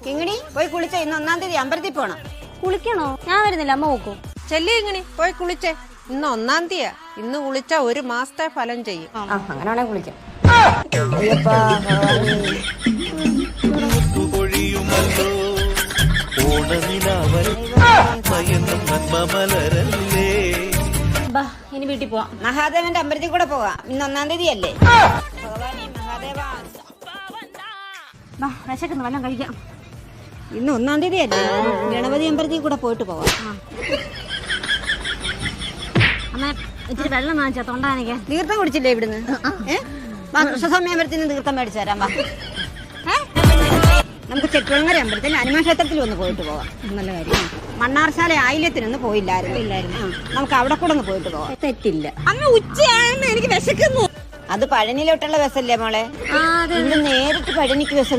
കിങ്ങിണി പോയി കുളിച്ച ഇന്ന് 1-ാം തീയതി അമ്പലത്തിൽ പോണം. കുളിക്കണോ? ഞാൻ വരുന്നില്ല, അമ്മ നോക്കൂ. ചെല്ലി കിങ്ങിണി പോയി കുളിച്ചേ. ഇന്ന് 1-ാം തീയതിയാ. ഇന്ന് കുളിച്ച 1 മാസത്തെ ഫലം ചെയ്യും. അങ്ങനെ വേണേ കുളിക്കാം. ഇനി വീട്ടിൽ പോവാം. മഹാദേവന്റെ അമ്പലത്തിൽ കൂടെ പോവാം. ഇന്ന് 1-ാം തീയതി അല്ലേ? ഭഗവാനെ മഹാദേവ. വിശക്കുന്നു, വല്ലതും കഴിക്കാം. ഇന്ന് 1-ാം തീയതി അല്ലേ? ഗണപതി അമ്പലത്തിൽ കൂടെ പോയിട്ട് പോവാം. അമ്മ ഇച്ചിരി വെള്ളം വാങ്ങിച്ചാ തൊണ്ടാനൊക്കെ. തീർത്ഥം കുടിച്ചില്ലേ ഇവിടുന്ന്? കൃഷ്ണസ്വാമി അമ്പലത്തിൽ നിന്ന് തീർത്ഥം മേടിച്ചു തരാം. നമുക്ക് ചെട്ടുവളങ്ങര അമ്പലത്തിൽ ഹനുമാൻക്ഷേത്രത്തിൽ ഒന്ന് പോയിട്ട് പോവാം. നല്ല കാര്യം. മണ്ണാർശാല ആയില്യത്തിനൊന്ന് പോയില്ലായിരുന്നു. നമുക്ക് അവിടെ കൂടെ ഒന്ന് പോയിട്ട് പോവാം. തെറ്റില്ല. അമ്മ ഉച്ചയായെന്ന് എനിക്ക് വിശക്കുന്നു. അത് പഴനിയിലോട്ടുള്ള ബസ്സല്ലേ മോളെ? ഇന്ന് നേരിട്ട് പഴനിക്ക് ബസ്സുണ്ട്.